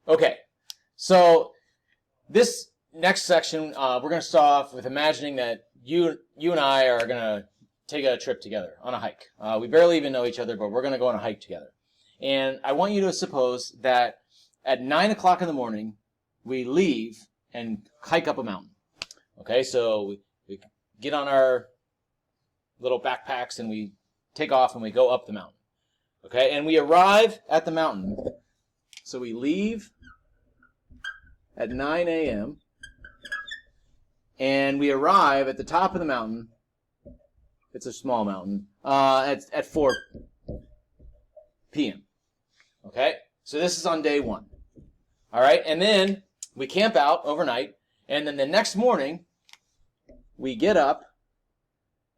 Okay, so this next section, we're going to start off with imagining that you and I are going to take a trip together on a hike. We barely even know each other, but we're going to go on a hike together. And I want you to suppose that at 9 o'clock in the morning, we leave and hike up a mountain. Okay, so we get on our little backpacks and we take off and we go up the mountain. Okay, and we arrive at the mountain. So we leave at 9 a.m. and we arrive at the top of the mountain. It's a small mountain. At 4 p.m. Okay, so this is on day 1. All right, and then we camp out overnight, and then the next morning we get up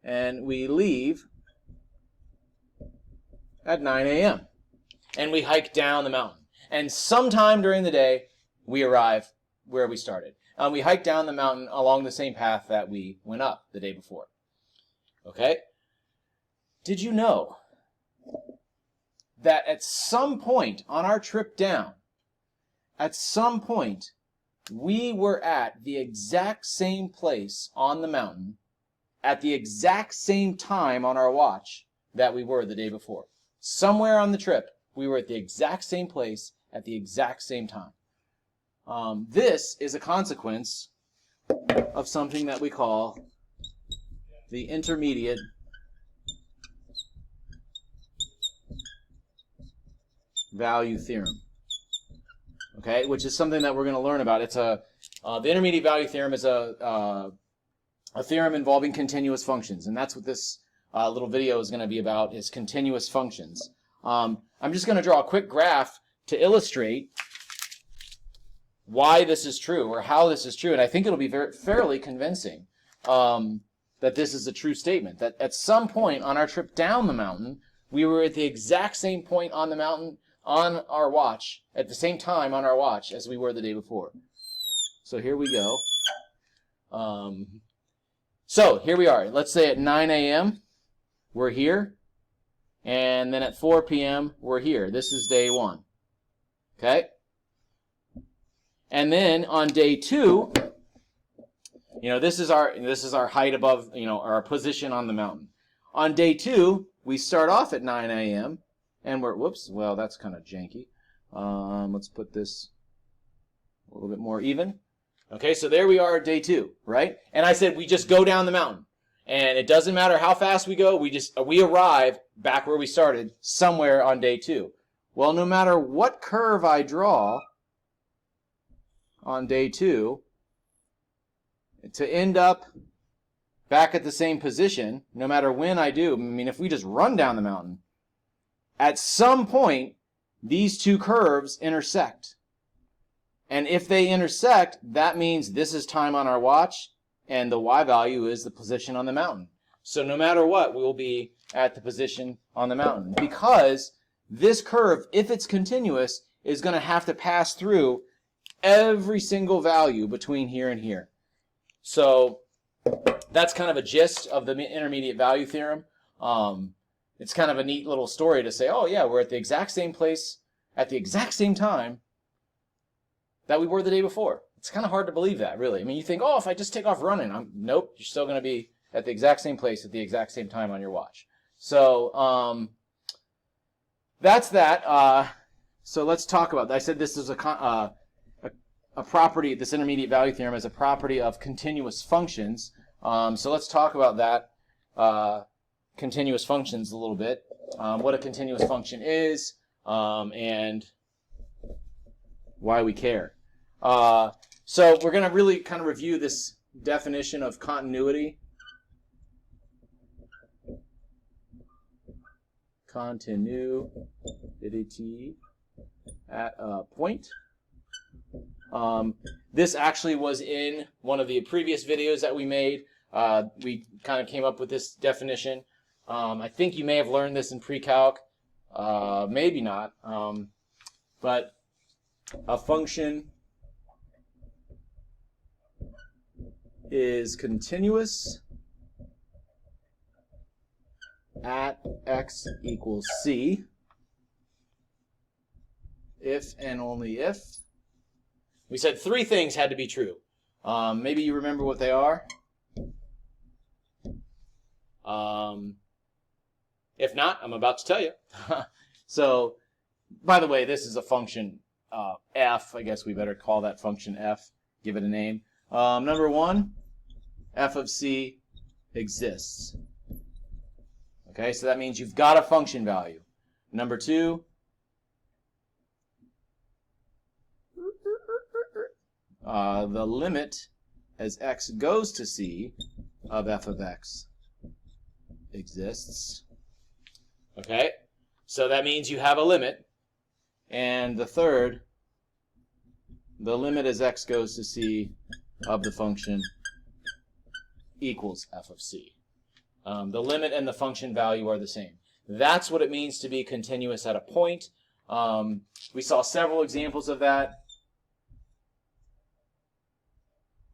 and we leave at 9 a.m. and we hike down the mountain. And sometime during the day, we arrive where we started. We hike down the mountain along the same path that we went up the day before. Okay? Did you know that at some point on our trip down, at some point, we were at the exact same place on the mountain at the exact same time on our watch that we were the day before? Somewhere on the trip, we were at the exact same place at the exact same time. This is a consequence of something that we call the intermediate value theorem. Okay, which is something that we're going to learn about. It's the intermediate value theorem is a theorem involving continuous functions, and that's what this little video is going to be about, is continuous functions. I'm just going to draw a quick graph to illustrate why this is true, or how this is true, and I think it'll be fairly convincing that this is a true statement, that at some point on our trip down the mountain, we were at the exact same point on the mountain on our watch, at the same time on our watch as we were the day before. So here we go. So here we are. Let's say at 9 a.m. we're here, and then at 4 p.m. we're here. This is day 1. Okay? And then on day 2, this is our height above, our position on the mountain. On day 2, we start off at 9 a.m. and we're, well, that's kind of janky. Let's put this a little bit more even. Okay, so there we are at day 2, right? And I said we just go down the mountain. And it doesn't matter how fast we go, we arrive back where we started somewhere on day 2. Well, no matter what curve I draw on day 2, to end up back at the same position, no matter when I do, if we just run down the mountain, at some point, these two curves intersect. And if they intersect, that means this is time on our watch, and the y value is the position on the mountain. So no matter what, we will be at the position on the mountain, because this curve, if it's continuous, is going to have to pass through every single value between here and here. So that's kind of a gist of the intermediate value theorem. It's kind of a neat little story to say, oh yeah, we're at the exact same place at the exact same time that we were the day before. It's kind of hard to believe that, really. You think, oh, if I just take off running, nope, you're still going to be at the exact same place at the exact same time on your watch. So that's that. So let's talk about that. I said this is a property, this intermediate value theorem is a property of continuous functions. So let's talk about that, continuous functions a little bit, what a continuous function is, and why we care. So we're going to really kind of review this definition of continuity. Continuity at a point. This actually was in one of the previous videos that we made. We kind of came up with this definition. I think you may have learned this in pre-calc. Maybe not. But a function is continuous at x equals c if and only if We said three things had to be true. Maybe you remember what they are. If not, I'm about to tell you. So, by the way, this is a function f. I guess we better call that function f. Give it a name. Number one, f of c exists. Okay, so that means you've got a function value. Number two, the limit as x goes to c of f of x exists. Okay, so that means you have a limit. And the third, the limit as x goes to c of the function equals f of c. The limit and the function value are the same. That's what it means to be continuous at a point. We saw several examples of that,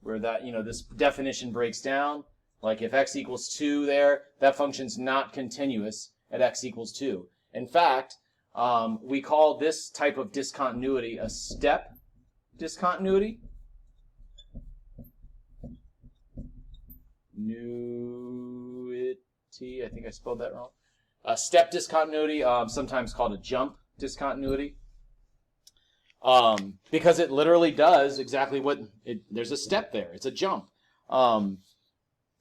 where that, this definition breaks down. Like if x equals 2 there, that function's not continuous at x equals 2. In fact, we call this type of discontinuity a step discontinuity. I think I spelled that wrong. A step discontinuity, sometimes called a jump discontinuity. Because it literally does exactly what there's a step there. It's a jump.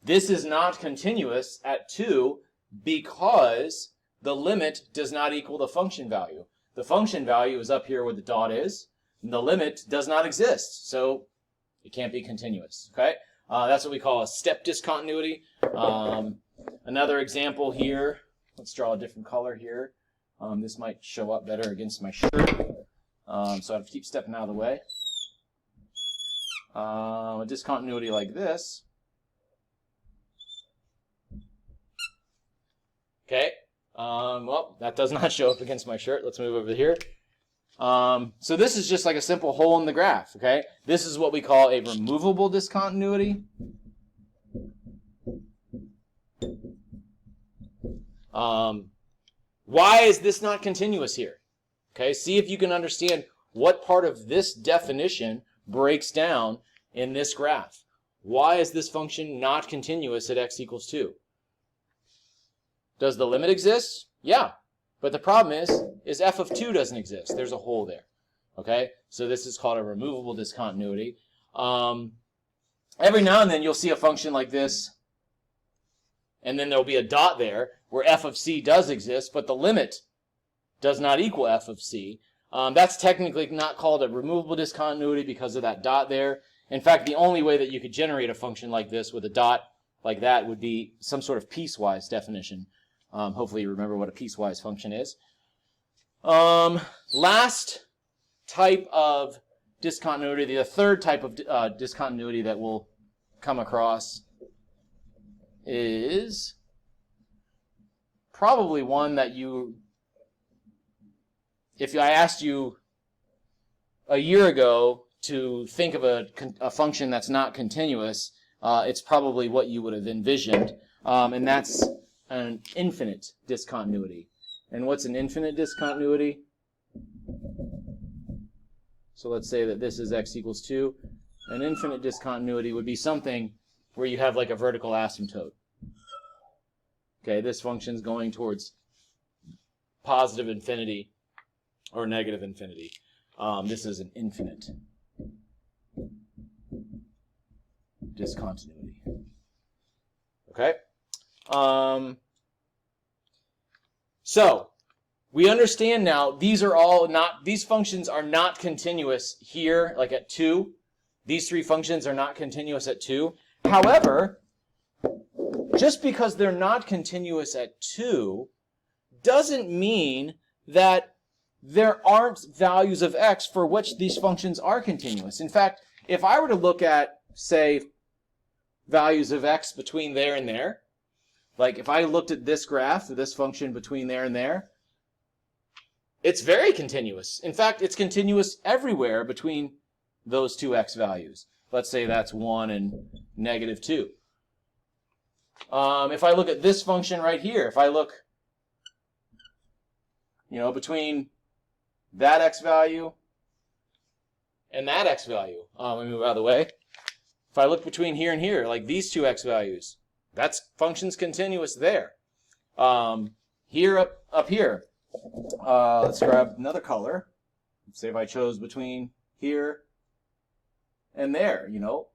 This is not continuous at 2 because the limit does not equal the function value. The function value is up here where the dot is, and the limit does not exist, so it can't be continuous. Okay, that's what we call a step discontinuity. Another example here. Let's draw a different color here. This might show up better against my shirt. So I have to keep stepping out of the way. A discontinuity like this. Okay. Well, that does not show up against my shirt. Let's move over here. So this is just like a simple hole in the graph. Okay. This is what we call a removable discontinuity. Why is this not continuous here? Okay, see if you can understand what part of this definition breaks down in this graph. Why is this function not continuous at x equals 2? Does the limit exist? Yeah, but the problem is f of 2 doesn't exist. There's a hole there. Okay, so this is called a removable discontinuity. Every now and then you'll see a function like this, and then there'll be a dot there where f of c does exist, but the limit does not equal f of c. That's technically not called a removable discontinuity because of that dot there. In fact, the only way that you could generate a function like this with a dot like that would be some sort of piecewise definition. Hopefully you remember what a piecewise function is. Last type of discontinuity, the third type of discontinuity that we'll come across is probably one that if I asked you a year ago to think of a function that's not continuous, it's probably what you would have envisioned, and that's an infinite discontinuity. And what's an infinite discontinuity? So let's say that this is x equals 2. An infinite discontinuity would be something where you have like a vertical asymptote. Okay, this function's going towards positive infinity or negative infinity. This is an infinite discontinuity. Okay? So, we understand now these functions are not continuous here, like at 2. These three functions are not continuous at 2. However, just because they're not continuous at 2 doesn't mean that there aren't values of x for which these functions are continuous. In fact, if I were to look at, say, values of x between there and there, like if I looked at this graph, this function between there and there, it's very continuous. In fact, it's continuous everywhere between those two x values. Let's say that's 1 and negative 2. If I look at this function right here, if I look, between that x value and that x value. Let me move out of the way. If I look between here and here, like these two x values, that's function's continuous there. Here up here, let's grab another color. Let's say if I chose between here and there, you know,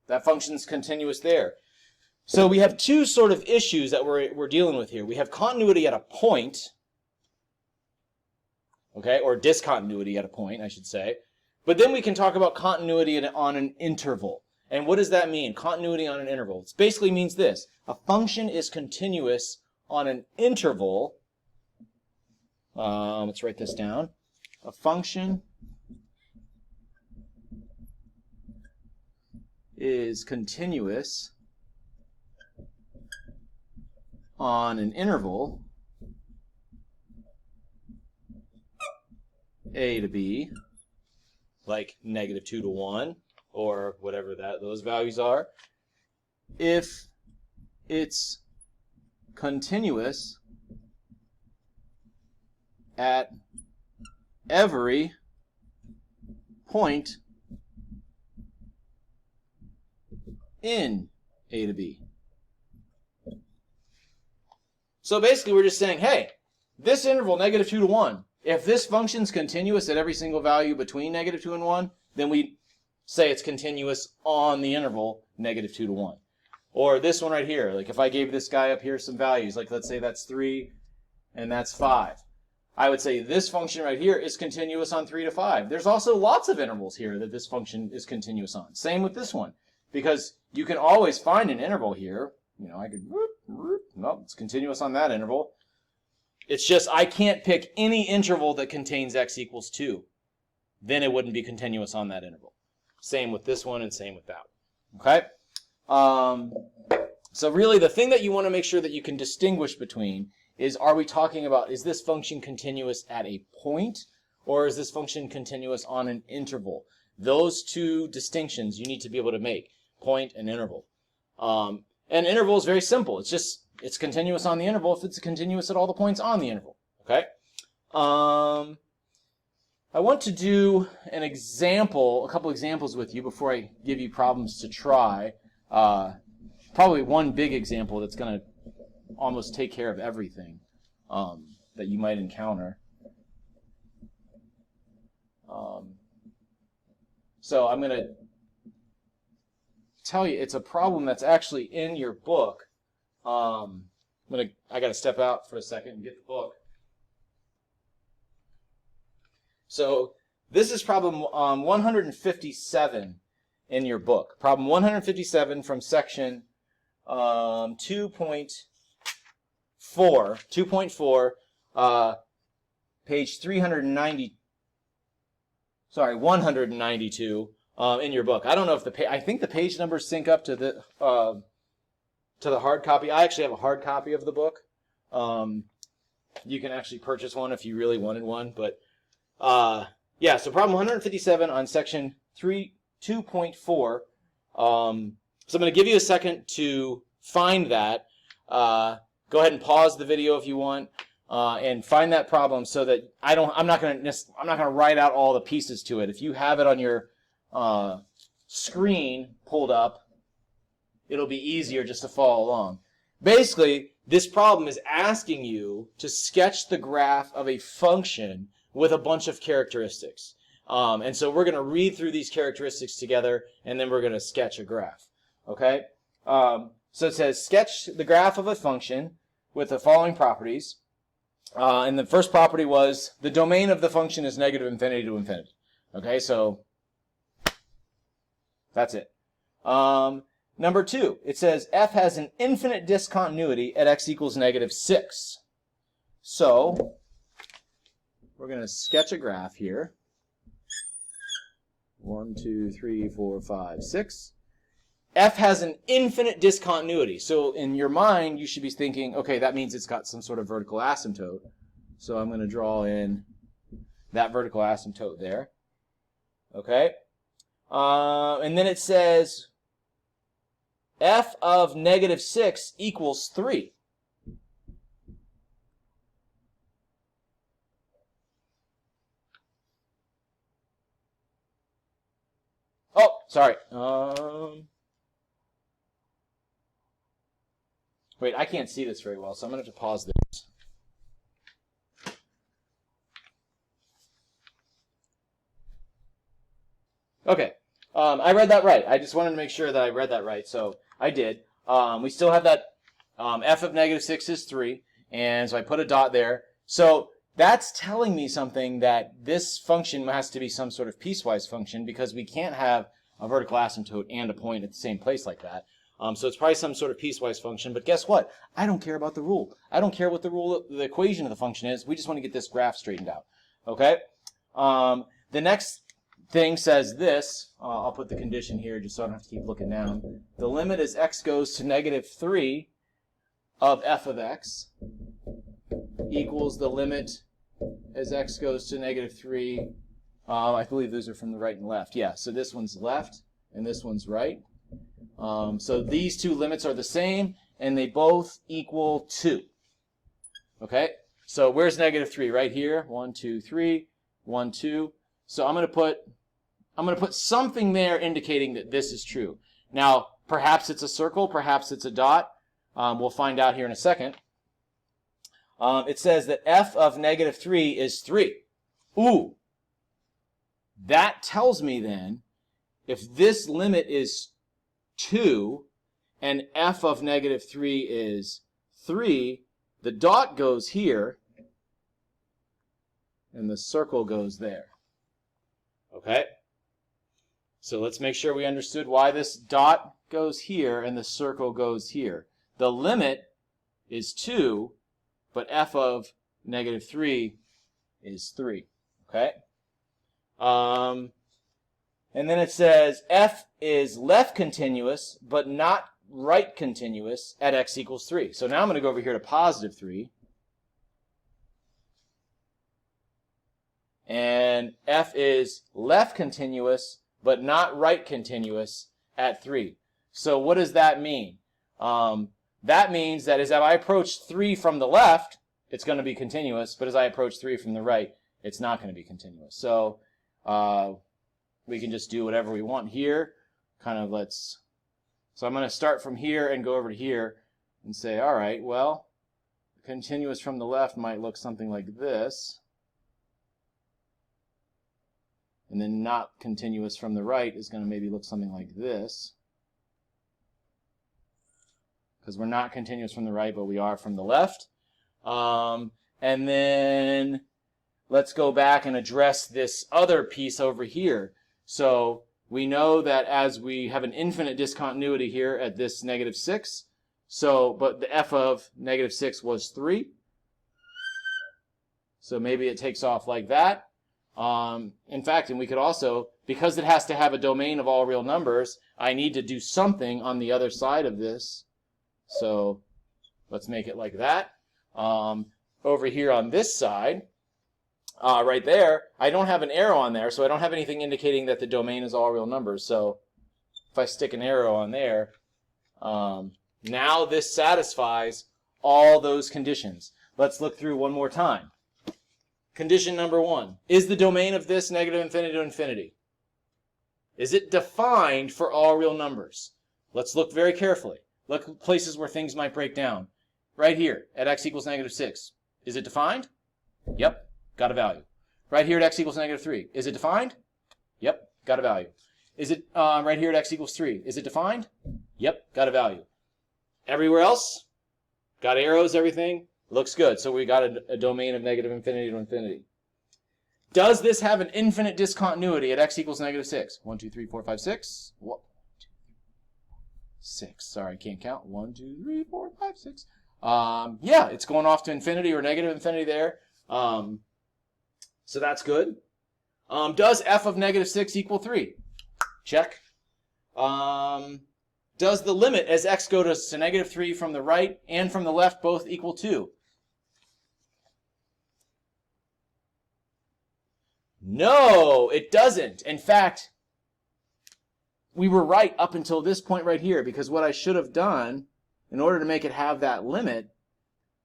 that function's continuous there. So we have two sort of issues that we're dealing with here. We have continuity at a point, okay, or discontinuity at a point, I should say. But then we can talk about continuity on an interval. And what does that mean, continuity on an interval? It basically means this. A function is continuous on an interval. Let's write this down. A function is continuous on an interval a to b, like -2 to 1, or whatever those values are, if it's continuous at every point in a to b. So basically we're just saying, hey, this interval -2 to 1, if this function's continuous at every single value between -2 and 1, then we say it's continuous on the interval -2 to 1. Or this one right here, like if I gave this guy up here some values, like let's say that's 3 and that's 5. I would say this function right here is continuous on 3 to 5. There's also lots of intervals here that this function is continuous on. Same with this one, because you can always find an interval here. You know, I could, no, it's continuous on that interval. It's just I can't pick any interval that contains x equals 2. Then it wouldn't be continuous on that interval. Same with this one and same with that one. Okay? So really the thing that you want to make sure that you can distinguish between is, are we talking about, is this function continuous at a point, or is this function continuous on an interval? Those two distinctions you need to be able to make, point and interval. And interval is very simple. It's continuous on the interval if it's continuous at all the points on the interval. Okay? I want to do an example, a couple examples with you before I give you problems to try. Probably one big example that's going to almost take care of everything that you might encounter. So I'm going to tell you, it's a problem that's actually in your book. I got to step out for a second and get the book. So this is problem 157 in your book. Problem 157 from section 2.4, page 192 in your book. I don't know if I think the page numbers sync up to the hard copy. I actually have a hard copy of the book. You can actually purchase one if you really wanted one, but yeah, so problem 157 on section 2.4. So I'm going to give you a second to find that. Go ahead and pause the video if you want, and find that problem so that I'm not going to write out all the pieces to it. If you have it on your screen pulled up, it'll be easier just to follow along. Basically, this problem is asking you to sketch the graph of a function with a bunch of characteristics. And so we're going to read through these characteristics together, and then we're going to sketch a graph. Okay? So it says, sketch the graph of a function with the following properties. And the first property was the domain of the function is -infinity to infinity. Okay, so that's it. Number 2, it says f has an infinite discontinuity at x equals -6. So we're going to sketch a graph here. 1, 2, 3, 4, 5, 6. F has an infinite discontinuity. So in your mind, you should be thinking, okay, that means it's got some sort of vertical asymptote. So I'm going to draw in that vertical asymptote there. Okay? And then it says f of -6 equals 3. Sorry. Wait, I can't see this very well, so I'm going to have to pause this. Okay. I read that right. I just wanted to make sure that I read that right, so I did. We still have that f of negative 6 is 3, and so I put a dot there. So that's telling me something, that this function has to be some sort of piecewise function, because we can't have a vertical asymptote and a point at the same place like that. So it's probably some sort of piecewise function, but guess what? I don't care about the rule. I don't care what the equation of the function is. We just want to get this graph straightened out. Okay? The next thing says this. I'll put the condition here just so I don't have to keep looking down. The limit as x goes to negative 3 of f of x equals the limit as x goes to negative 3. I believe those are from the right and left. Yeah, so this one's left and this one's right. So these two limits are the same, and they both equal 2. Okay? So where's negative 3? Right here. 1, 2, 3. 1, 2. So I'm going to put something there indicating that this is true. Now, perhaps it's a circle, perhaps it's a dot. We'll find out here in a second. It says that f of negative 3 is 3. Ooh. That tells me then, if this limit is 2 and f of negative 3 is 3, the dot goes here and the circle goes there. Okay? So let's make sure we understood why this dot goes here and the circle goes here. The limit is 2, but f of negative 3 is 3. Okay? And then it says f is left continuous, but not right continuous at x equals 3. So now I'm going to go over here to positive 3. And f is left continuous, but not right continuous at 3. So what does that mean? That means that as I approach 3 from the left, it's going to be continuous, but as I approach 3 from the right, it's not going to be continuous. So we can just do whatever we want here. So I'm going to start from here and go over to here and say, all right, well, continuous from the left might look something like this. And then not continuous from the right is going to maybe look something like this. Because we're not continuous from the right, but we are from the left. And then let's go back and address this other piece over here. So we know that as we have an infinite discontinuity here at this negative 6, but the f of negative 6 was 3. So maybe it takes off like that. In fact, and we could also, because it has to have a domain of all real numbers, I need to do something on the other side of this. So let's make it like that. Over here on this side, right there, I don't have an arrow on there, so I don't have anything indicating that the domain is all real numbers. So if I stick an arrow on there, now this satisfies all those conditions. Let's look through one more time. Condition number 1. Is the domain of this negative infinity to infinity? Is it defined for all real numbers? Let's look very carefully. Look at places where things might break down. Right here, at x equals negative 6. Is it defined? Yep, got a value. Right here at x equals negative 3. Is it defined? Yep, got a value. Is it right here at x equals 3? Is it defined? Yep, got a value. Everywhere else? Got arrows, everything? Looks good. So we got a domain of negative infinity to infinity. Does this have an infinite discontinuity at x equals negative 6? 1, 2, 3, 4, 5, 6. 1, 2, 3, 6. Sorry, I can't count. 1, 2, 3, 4, 5, 6. Yeah, it's going off to infinity or negative infinity there. So that's good. Does f of negative 6 equal 3? Check. Does the limit as x goes to negative 3 from the right and from the left both equal 2? No, it doesn't. In fact, we were right up until this point right here, because what I should have done in order to make it have that limit,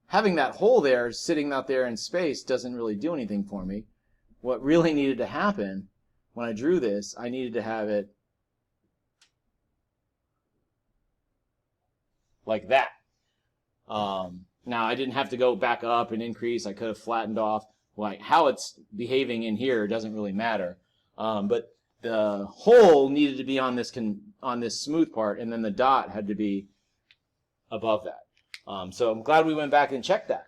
having that hole there sitting out there in space doesn't really do anything for me. What really needed to happen when I drew this, I needed to have it like that. Now, I didn't have to go back up and increase. I could have flattened off. Like how it's behaving in here doesn't really matter. But the hole needed to be on this smooth part, and then the dot had to be above that. So I'm glad we went back and checked that.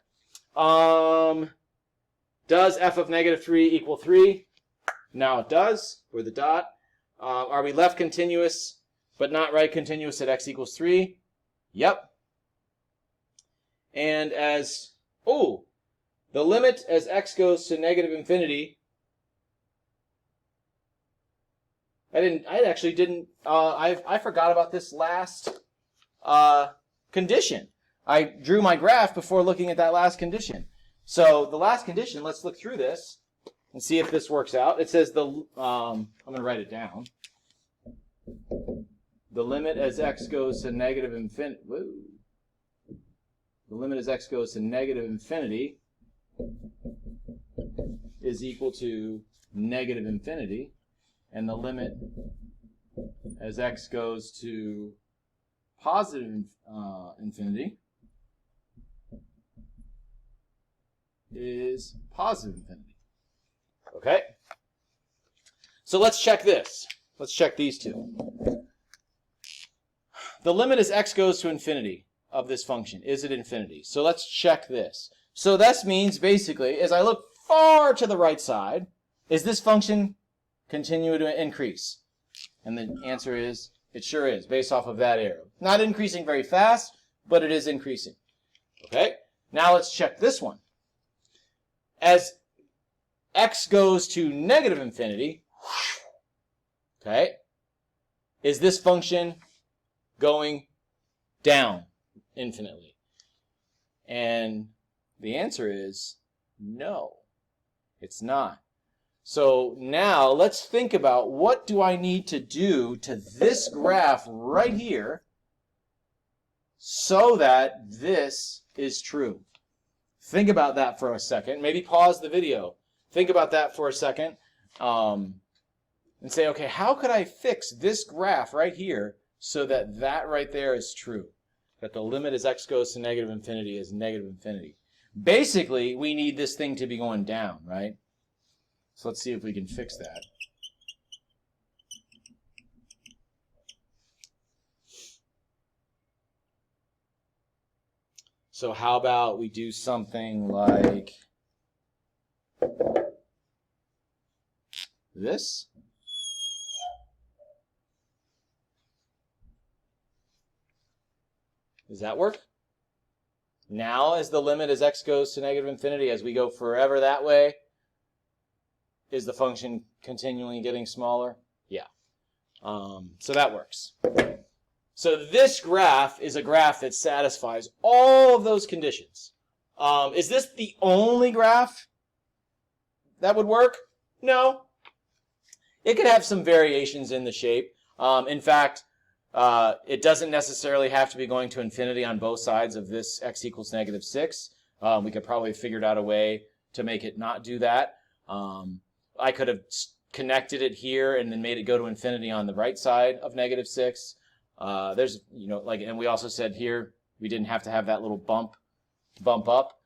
Does f of negative 3 equal 3? Now it does, with the dot. Are we left continuous, but not right continuous at x equals 3? Yep. And as, the limit as x goes to negative infinity, I forgot about this last condition. I drew my graph before looking at that last condition. So the last condition, let's look through this and see if this works out. It says I'm going to write it down. The limit as x goes to negative infinity, the limit as x goes to negative infinity is equal to negative infinity, and the limit as x goes to positive infinity is positive infinity. Okay? So let's check this. Let's check these two. The limit as x goes to infinity of this function, is it infinity? So let's check this. So this means basically, as I look far to the right side, is this function continue to increase? And the answer is, it sure is, based off of that arrow. Not increasing very fast, but it is increasing. Okay? Now let's check this one. As x goes to negative infinity, okay, is this function going down infinitely? And the answer is no, it's not. So now let's think about, what do I need to do to this graph right here so that this is true? Think about that for a second. Maybe pause the video. Think about that for a second and say, okay, how could I fix this graph right here so that that right there is true? That the limit as x goes to negative infinity is negative infinity. Basically, we need this thing to be going down, right? So let's see if we can fix that. So how about we do something like this? Does that work? Now, as the limit as x goes to negative infinity, as we go forever that way, is the function continually getting smaller? Yeah. So that works. So this graph is a graph that satisfies all of those conditions. Is this the only graph that would work? No. It could have some variations in the shape. In fact, it doesn't necessarily have to be going to infinity on both sides of this x equals negative 6. We could probably have figured out a way to make it not do that. I could have connected it here and then made it go to infinity on the right side of negative 6. There's, and we also said here we didn't have to have that little bump up.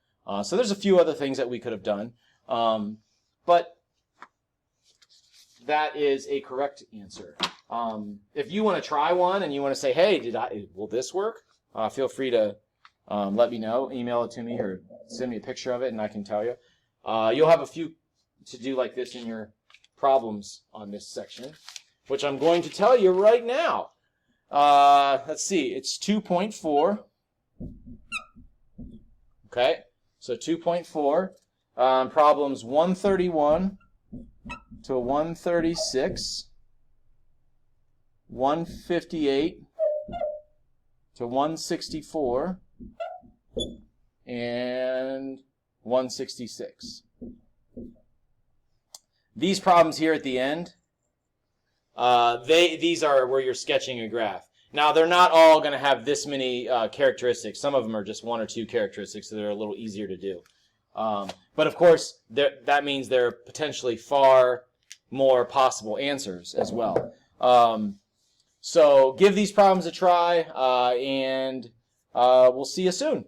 So there's a few other things that we could have done. But that is a correct answer. If you want to try one and you want to say, hey, will this work? Feel free to let me know. Email it to me or send me a picture of it and I can tell you. You'll have a few to do like this in your problems on this section, which I'm going to tell you right now. Let's see, it's 2.4. Okay, so 2.4. Problems 131 to 136, 158 to 164, and 166. These problems here at the end, these are where you're sketching a graph. Now, they're not all going to have this many characteristics. Some of them are just one or two characteristics, so they're a little easier to do. But of course, that means there are potentially far more possible answers as well. So give these problems a try, and We'll see you soon.